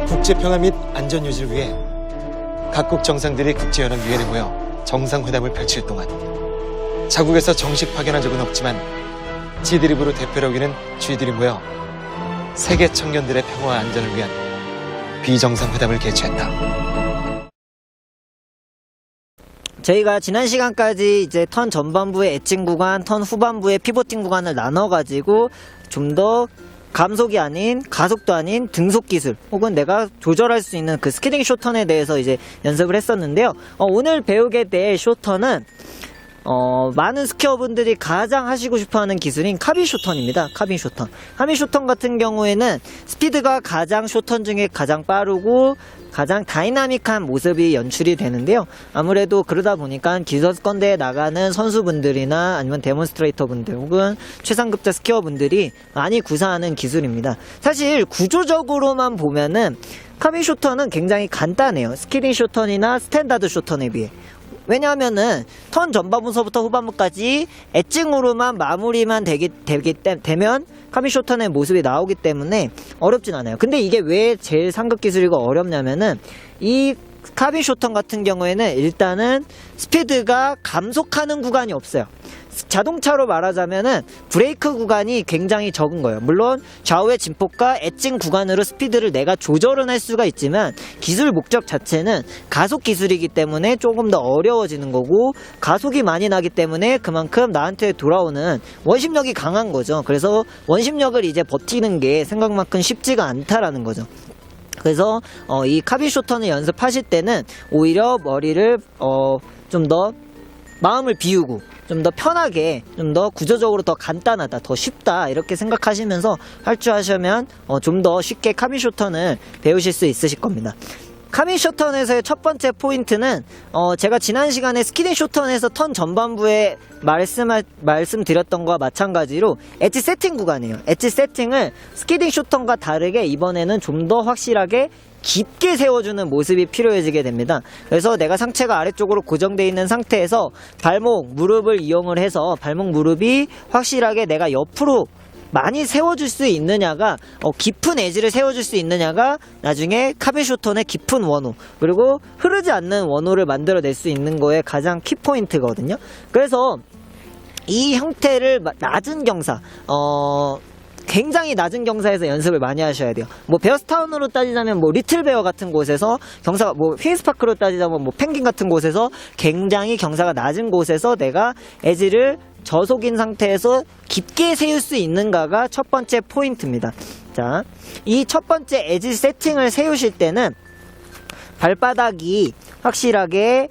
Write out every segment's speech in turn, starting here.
국제평화 및 안전유지를 위해 각국 정상들이 국제연합위원회에 모여 정상회담을 펼칠 동안 자국에서 정식 파견한 적은 없지만 지들 입으로 대표를 하기는 쥐들이 모여 세계 청년들의 평화와 안전을 위한 비정상회담을 개최했다. 저희가 지난 시간까지 이제 턴 전반부의 엣징 구간, 턴 후반부의 피보팅 구간을 나눠가지고 좀 더 감속이 아닌 가속도 아닌 등속 기술 혹은 내가 조절할 수 있는 그 스키딩 쇼턴에 대해서 이제 연습을 했었는데요. 오늘 배우게 될 쇼턴은 많은 스키어분들이 가장 하시고 싶어하는 기술인 카빈 쇼턴입니다. 카빈 쇼턴. 카빈 쇼턴 같은 경우에는 스피드가 가장 쇼턴 중에 가장 빠르고 가장 다이나믹한 모습이 연출이 되는데요. 아무래도 그러다 보니까 기선권대에 나가는 선수분들이나 아니면 데몬스트레이터 분들 혹은 최상급자 스키어분들이 많이 구사하는 기술입니다. 사실 구조적으로만 보면은 카빈 쇼턴은 굉장히 간단해요. 스키딩 쇼턴이나 스탠다드 쇼턴에 비해. 왜냐하면은 턴 전반부서부터 후반부까지 엣징으로만 마무리만 되면 카빈 쇼턴의 모습이 나오기 때문에 어렵진 않아요. 근데 이게 왜 제일 상급 기술이고 어렵냐면은 이 카빈 쇼턴 같은 경우에는 일단은 스피드가 감속하는 구간이 없어요. 자동차로 말하자면은 브레이크 구간이 굉장히 적은 거예요. 물론 좌우의 진폭과 엣징 구간으로 스피드를 내가 조절은 할 수가 있지만 기술 목적 자체는 가속 기술이기 때문에 조금 더 어려워지는 거고, 가속이 많이 나기 때문에 그만큼 나한테 돌아오는 원심력이 강한 거죠. 그래서 원심력을 이제 버티는 게 생각만큼 쉽지가 않다라는 거죠. 그래서 이 카빈 쇼턴을 연습하실 때는 오히려 머리를 좀 더 마음을 비우고 좀 더 편하게, 좀 더 구조적으로 더 간단하다, 더 쉽다 이렇게 생각하시면서 할 줄 아시면 좀 더 쉽게 카빈 쇼턴을 배우실 수 있으실 겁니다. 카빈 쇼턴에서의 첫 번째 포인트는 제가 지난 시간에 스키딩 쇼턴에서 턴 전반부에 말씀드렸던 것과 마찬가지로 엣지 세팅 구간이에요. 엣지 세팅을 스키딩 쇼턴과 다르게 이번에는 좀 더 확실하게 깊게 세워주는 모습이 필요해지게 됩니다. 그래서 내가 상체가 아래쪽으로 고정되어 있는 상태에서 발목, 무릎을 이용을 해서 발목, 무릎이 확실하게 내가 옆으로 많이 세워줄 수 있느냐가, 깊은 엣지를 세워줄 수 있느냐가 나중에 카빈 쇼턴의 깊은 원호, 그리고 흐르지 않는 원호를 만들어낼 수 있는 거에 가장 키포인트거든요. 그래서 이 형태를 낮은 경사, 굉장히 낮은 경사에서 연습을 많이 하셔야 돼요. 뭐 베어스타운으로 따지자면 뭐 리틀베어 같은 곳에서 경사가, 뭐 휘인스파크로 따지자면 뭐 펭귄 같은 곳에서 굉장히 경사가 낮은 곳에서 내가 엣지를 저속인 상태에서 깊게 세울 수 있는가가 첫 번째 포인트입니다. 자, 이 첫 번째 엣지 세팅을 세우실 때는 발바닥이 확실하게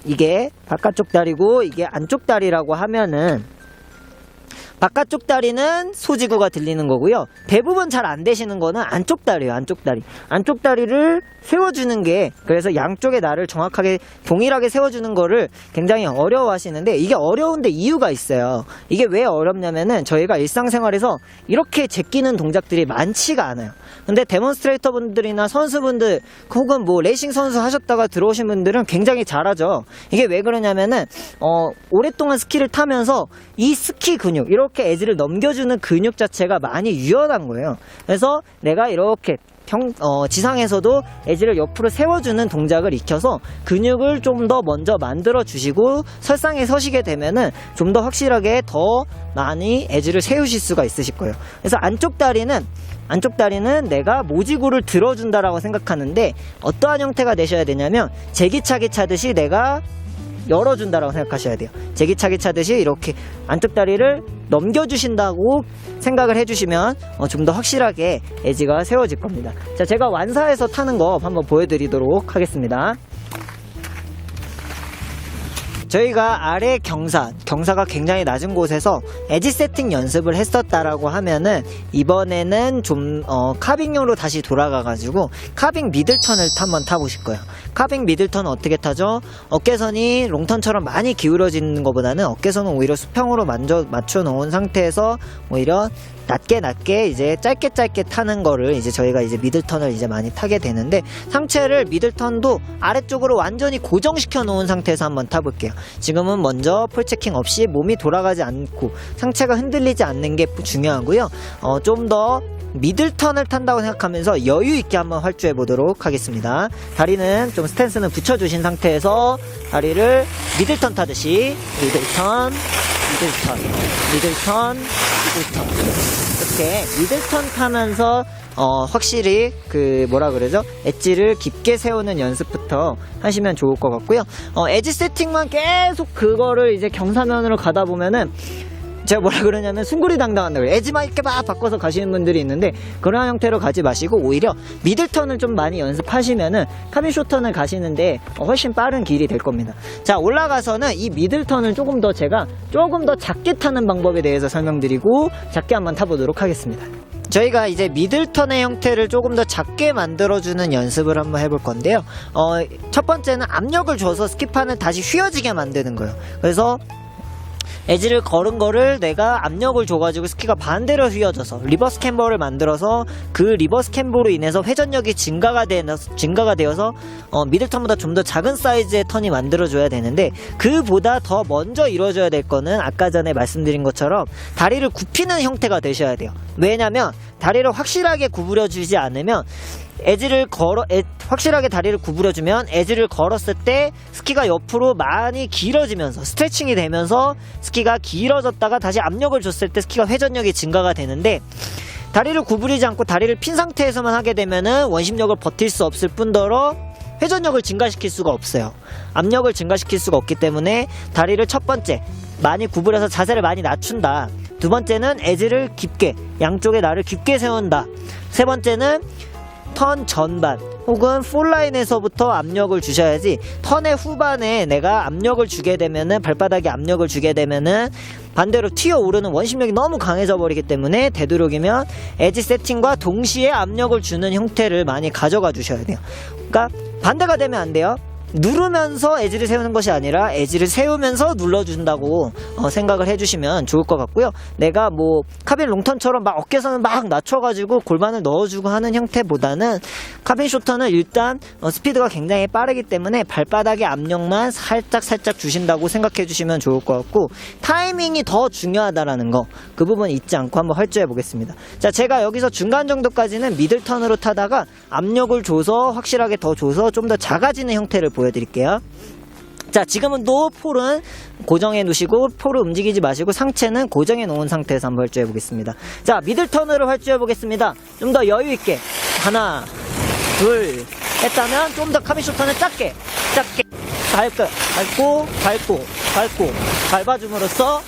이게 바깥쪽 다리고 이게 안쪽 다리라고 하면은 바깥쪽 다리는 소지구가 들리는 거고요. 대부분 잘 안 되시는 거는 안쪽 다리예요. 안쪽 다리. 안쪽 다리를 세워주는 게, 그래서 양쪽의 날을 정확하게 동일하게 세워주는 거를 굉장히 어려워하시는데, 이게 어려운데 이유가 있어요. 이게 왜 어렵냐면은 저희가 일상생활에서 이렇게 제끼는 동작들이 많지가 않아요. 근데 데몬스트레이터 분들이나 선수분들 혹은 뭐 레이싱 선수 하셨다가 들어오신 분들은 굉장히 잘하죠. 이게 왜 그러냐면은 오랫동안 스키를 타면서 이 스키 근육, 이렇게 엣지를 넘겨주는 근육 자체가 많이 유연한 거예요. 그래서 내가 이렇게 지상에서도 엣지를 옆으로 세워주는 동작을 익혀서 근육을 좀 더 먼저 만들어 주시고 설상에 서시게 되면은 좀 더 확실하게 더 많이 엣지를 세우실 수가 있으실 거예요. 그래서 안쪽 다리는 내가 모지구를 들어준다라고 생각하는데, 어떠한 형태가 되셔야 되냐면 제기차기 차듯이 내가 열어준다라고 생각하셔야 돼요. 제기차기 차듯이 이렇게 안쪽 다리를 넘겨주신다고 생각을 해주시면 좀 더 확실하게 엣지가 세워질 겁니다. 자, 제가 완사해서 타는 거 한번 보여드리도록 하겠습니다. 저희가 아래 경사가 굉장히 낮은 곳에서 엣지 세팅 연습을 했었다라고 하면은 이번에는 좀 카빙용으로 다시 돌아가가지고 카빙 미들턴을 한번 타보실 거예요. 카빙 미들턴은 어떻게 타죠? 어깨선이 롱턴처럼 많이 기울어지는 것보다는 어깨선은 오히려 수평으로 맞춰 놓은 상태에서 오히려 낮게 이제 짧게 타는 거를 이제 저희가 이제 미들턴을 이제 많이 타게 되는데, 상체를 미들턴도 아래쪽으로 완전히 고정시켜 놓은 상태에서 한번 타볼게요. 지금은 먼저 풀체킹 없이 몸이 돌아가지 않고 상체가 흔들리지 않는 게 중요하고요. 좀 더 미들턴을 탄다고 생각하면서 여유 있게 한번 활주해 보도록 하겠습니다. 다리는 좀 스탠스는 붙여주신 상태에서 다리를 미들턴 타듯이 미들턴, 미들턴, 미들턴, 미들턴 이렇게 미들턴 타면서 확실히 엣지를 깊게 세우는 연습부터 하시면 좋을 것 같고요. 엣지 세팅만 계속 그거를 이제 경사면으로 가다 보면은 제가 뭐라 그러냐면 숭구리당당한다고 엣지만 이렇게 막 바꿔서 가시는 분들이 있는데 그런 형태로 가지 마시고 오히려 미들턴을 좀 많이 연습하시면은 카빈 쇼턴을 가시는데 훨씬 빠른 길이 될 겁니다. 자, 올라가서는 이 미들턴을 조금 더 작게 타는 방법에 대해서 설명드리고 작게 한번 타보도록 하겠습니다. 저희가 이제 미들턴의 형태를 조금 더 작게 만들어주는 연습을 한번 해볼 건데요. 첫 번째는 압력을 줘서 스키판을 다시 휘어지게 만드는 거예요. 그래서 엣지를 걸은 거를 내가 압력을 줘가지고 스키가 반대로 휘어져서 리버스 캠버를 만들어서 그 리버스 캠버로 인해서 회전력이 증가가 되어서 미들턴보다 좀 더 작은 사이즈의 턴이 만들어줘야 되는데 그보다 더 먼저 이루어져야 될 거는 아까 전에 말씀드린 것처럼 다리를 굽히는 형태가 되셔야 돼요. 왜냐면 다리를 확실하게 구부려주지 않으면 확실하게 다리를 구부려주면 엣지를 걸었을 때 스키가 옆으로 많이 길어지면서 스트레칭이 되면서 스키가 길어졌다가 다시 압력을 줬을 때 스키가 회전력이 증가가 되는데 다리를 구부리지 않고 다리를 핀 상태에서만 하게 되면은 원심력을 버틸 수 없을 뿐더러 회전력을 증가시킬 수가 없어요. 압력을 증가시킬 수가 없기 때문에 다리를 첫 번째 많이 구부려서 자세를 많이 낮춘다. 두 번째는 엣지를 깊게 양쪽에 나를 깊게 세운다. 세 번째는 턴 전반 혹은 풀라인에서부터 압력을 주셔야지 턴의 후반에 내가 압력을 주게 되면은 발바닥에 압력을 주게 되면은 반대로 튀어오르는 원심력이 너무 강해져 버리기 때문에 되도록이면 엣지 세팅과 동시에 압력을 주는 형태를 많이 가져가 주셔야 돼요. 그러니까 반대가 되면 안 돼요. 누르면서 엣지를 세우는 것이 아니라 엣지를 세우면서 눌러준다고 생각을 해주시면 좋을 것 같고요. 내가 뭐 카빈 롱턴처럼 막 어깨선을 막 낮춰가지고 골반을 넣어주고 하는 형태보다는 카빈 쇼턴은 일단 스피드가 굉장히 빠르기 때문에 발바닥의 압력만 살짝 주신다고 생각해 주시면 좋을 것 같고 타이밍이 더 중요하다라는 거 그 부분 잊지 않고 한번 활주해 보겠습니다. 자, 제가 여기서 중간 정도까지는 미들턴으로 타다가 압력을 줘서 확실하게 더 줘서 좀 더 작아지는 형태를 보여드릴게요. 자, 지금은 또 폴은 고정해 놓으시고 폴을 움직이지 마시고 상체는 고정해 놓은 상태에서 한번 활주해 보겠습니다. 자, 미들턴으로 활주해 보겠습니다. 좀 더 여유 있게 하나 둘 했다면 좀 더 카빈 쇼턴을 작게 밟고 밟아줌으로써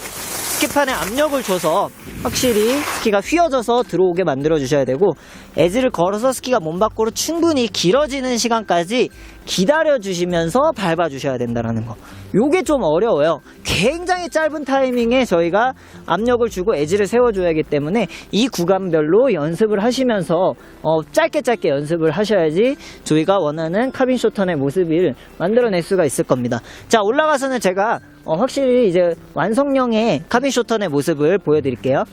스키판에 압력을 줘서 확실히 스키가 휘어져서 들어오게 만들어 주셔야 되고 엣지를 걸어서 스키가 몸 밖으로 충분히 길어지는 시간까지 기다려 주시면서 밟아 주셔야 된다는 거. 요게 좀 어려워요. 굉장히 짧은 타이밍에 저희가 압력을 주고 엣지를 세워줘야 하기 때문에 이 구간별로 연습을 하시면서 짧게 연습을 하셔야지 저희가 원하는 카빈 쇼턴의 모습을 만들어낼 수가 있을 겁니다. 자, 올라가서는 제가 확실히 이제 완성형의 카빈 쇼턴의 모습을 보여드릴게요.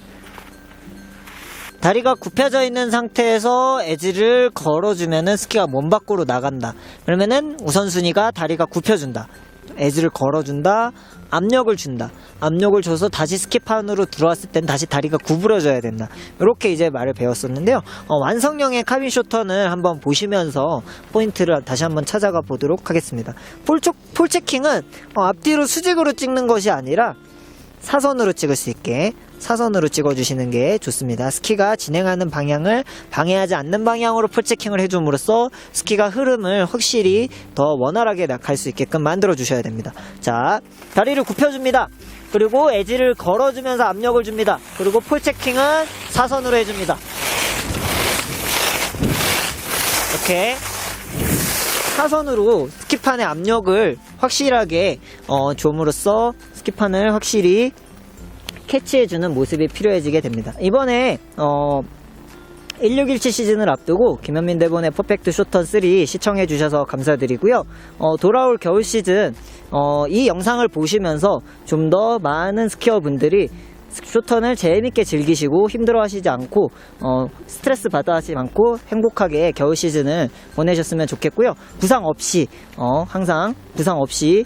다리가 굽혀져 있는 상태에서 엣지를 걸어주면은 스키가 몸 밖으로 나간다. 그러면은 우선순위가 다리가 굽혀준다. 엣지를 걸어준다. 압력을 준다. 압력을 줘서 다시 스키판으로 들어왔을 땐 다시 다리가 구부러져야 된다. 이렇게 이제 말을 배웠었는데요. 완성형의 카빈 쇼턴을 한번 보시면서 포인트를 다시 한번 찾아가 보도록 하겠습니다. 폴 체킹은 앞뒤로 수직으로 찍는 것이 아니라 사선으로 찍을 수 있게 사선으로 찍어주시는 게 좋습니다. 스키가 진행하는 방향을 방해하지 않는 방향으로 폴체킹을 해줌으로써 스키가 흐름을 확실히 더 원활하게 갈 수 있게끔 만들어 주셔야 됩니다. 자, 다리를 굽혀줍니다. 그리고 엣지를 걸어주면서 압력을 줍니다. 그리고 폴체킹은 사선으로 해줍니다. 이렇게 사선으로 스키판의 압력을 확실하게 줌으로써 스키판을 확실히 캐치해주는 모습이 필요해지게 됩니다. 이번에 1617 시즌을 앞두고 김현민 대본의 퍼펙트 쇼턴 3 시청해주셔서 감사드리고요. 돌아올 겨울 시즌 이 영상을 보시면서 좀 더 많은 스키어분들이 쇼턴을 재밌게 즐기시고 힘들어하시지 않고 스트레스 받아하지 않고 행복하게 겨울 시즌을 보내셨으면 좋겠고요. 부상 없이 항상 부상 없이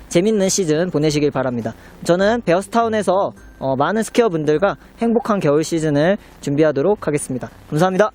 재밌는 시즌 보내시길 바랍니다. 저는 베어스타운에서 많은 스키어 분들과 행복한 겨울 시즌을 준비하도록 하겠습니다. 감사합니다.